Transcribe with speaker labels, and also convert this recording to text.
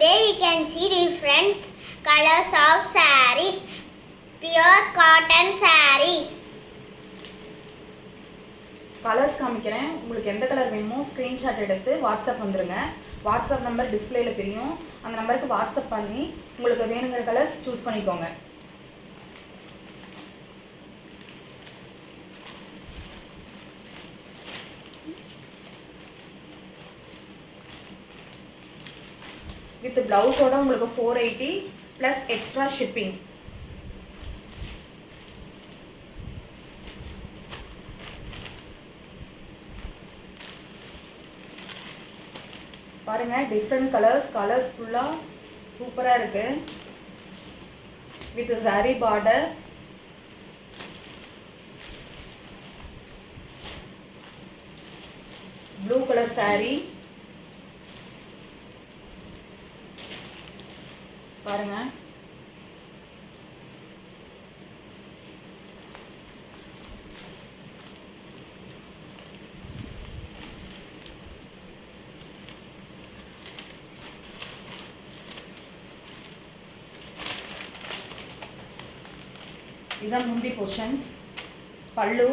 Speaker 1: Today we can see different colors of sarees. Pure cotton sarees.
Speaker 2: Colours காமிக்கிறேன். உங்களுக்கு எந்த colour வேணுமோ screenshot எடுத்து வாட்ஸ்அப் வந்துருங்க. வாட்ஸ்அப் நம்பர் டிஸ்பிளேல தெரியும். அந்த நம்பருக்கு வாட்ஸ்அப் பண்ணி உங்களுக்கு வேணுங்கிற கலர்ஸ் சூஸ் பண்ணிக்கோங்க. வித் பிளவுஸோட உங்களுக்கு 480 ப்ளஸ் எக்ஸ்ட்ரா ஷிப்பிங். பாருங்க டிஃப்ரெண்ட் கலர்ஸ் ஃபுல்லாக சூப்பராக இருக்கு. With sorry border, blue colour sorry பாருங்க. இதான் முந்தி போர்ஷன்ஸ். பல்லு